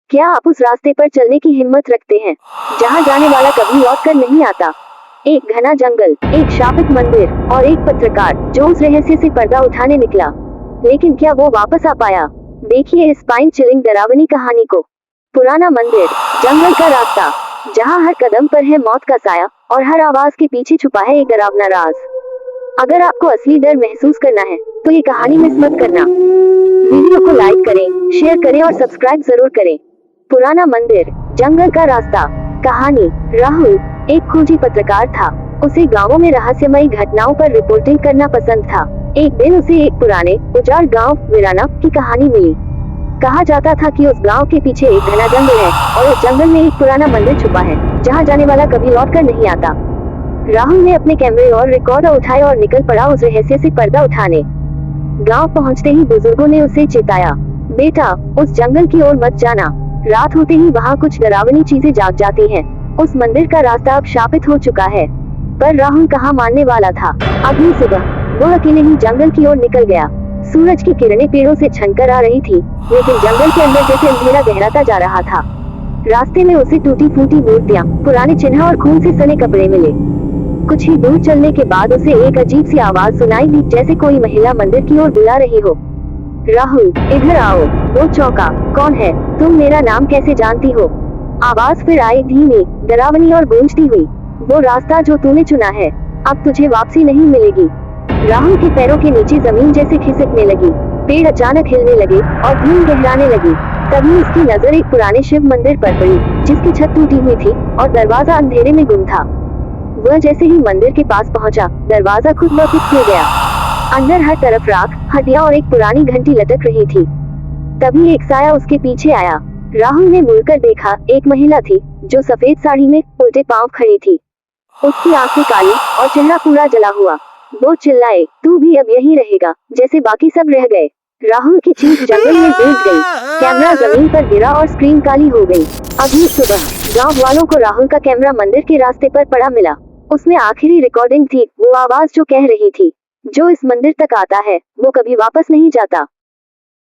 क्या आप उस रास्ते पर चलने की हिम्मत रखते हैं जहां जाने वाला कभी लौट कर नहीं आता? एक घना जंगल, एक शापित मंदिर और एक पत्रकार जो उस रहस्य से पर्दा उठाने निकला। लेकिन क्या वो वापस आ पाया? देखिए इस स्पाइन चिलिंग डरावनी कहानी को। पुराना मंदिर, जंगल का रास्ता, जहां हर कदम पर है मौत का साया और हर आवाज के पीछे छुपा है एक डरावना राज। अगर आपको असली डर महसूस करना है तो ये कहानी मिस मत करना। वीडियो को लाइक करें, शेयर करें और सब्सक्राइब जरूर करें। पुराना मंदिर, जंगल का रास्ता। कहानी। राहुल एक खोजी पत्रकार था। उसे गांवों में रहस्यमयी घटनाओं पर रिपोर्टिंग करना पसंद था। एक दिन उसे एक पुराने उजाड़ गांव वीराना की कहानी मिली। कहा जाता था कि उस गांव के पीछे एक घना जंगल है और उस जंगल में एक पुराना मंदिर छुपा है जहां जाने वाला कभी लौट कर नहीं आता। राहुल ने अपने कैमरे और रिकॉर्डर उठाए और निकल पड़ा उस रहस्य से पर्दा उठाने। गांव पहुंचते ही बुजुर्गों ने उसे चेताया, बेटा उस जंगल की ओर मत जाना। रात होते ही वहां कुछ डरावनी चीजें जाग जाती हैं। उस मंदिर का रास्ता अब शापित हो चुका है। पर राहुल कहाँ मानने वाला था। अगली सुबह वो अकेले ही जंगल की ओर निकल गया। सूरज की किरणें पेड़ों से छनकर आ रही थी, लेकिन जंगल के अंदर जैसे अंधेरा गहराता जा रहा था। रास्ते में उसे टूटी फूटी मूर्तियां, पुराने चिन्ह और खून से सने कपड़े मिले। कुछ ही दूर चलने के बाद उसे एक अजीब सी आवाज सुनाई दी, जैसे कोई महिला मंदिर की ओर बुला रही हो। राहुल इधर आओ। वो चौंका, कौन है तुम, मेरा नाम कैसे जानती हो? आवाज फिर आई, धीमी, डरावनी और गूंजती हुई, वो रास्ता जो तूने चुना है अब तुझे वापसी नहीं मिलेगी। राहुल के पैरों के नीचे जमीन जैसे खिसकने लगी, पेड़ अचानक हिलने लगे और धूम गहराने लगी। तभी उसकी नजर एक पुराने शिव मंदिर पर पड़ी, जिसकी छत टूटी हुई थी और दरवाजा अंधेरे में गुम था। वह जैसे ही मंदिर के पास पहुंचा, दरवाजा खुद ब खुद खुल गया। अंदर हर तरफ राख, हड्डियां और एक पुरानी घंटी लटक रही थी। तभी एक साया उसके पीछे आया। राहुल ने मुड़कर देखा, एक महिला थी जो सफेद साड़ी में उल्टे पांव खड़ी थी। उसकी आंखें काली और चेहरा पूरा जला हुआ। वो चिल्लाए, तू भी अब यहीं रहेगा जैसे बाकी सब रह गए। राहुल की चीख जंगल में गूंज गई, कैमरा जमीन पर गिरा और स्क्रीन काली हो गई। अगली सुबह गांव वालों को राहुल का कैमरा मंदिर के रास्ते पर पड़ा मिला। उसमें आखिरी रिकॉर्डिंग थी, वो आवाज जो कह रही थी, जो इस मंदिर तक आता है वो कभी वापस नहीं जाता।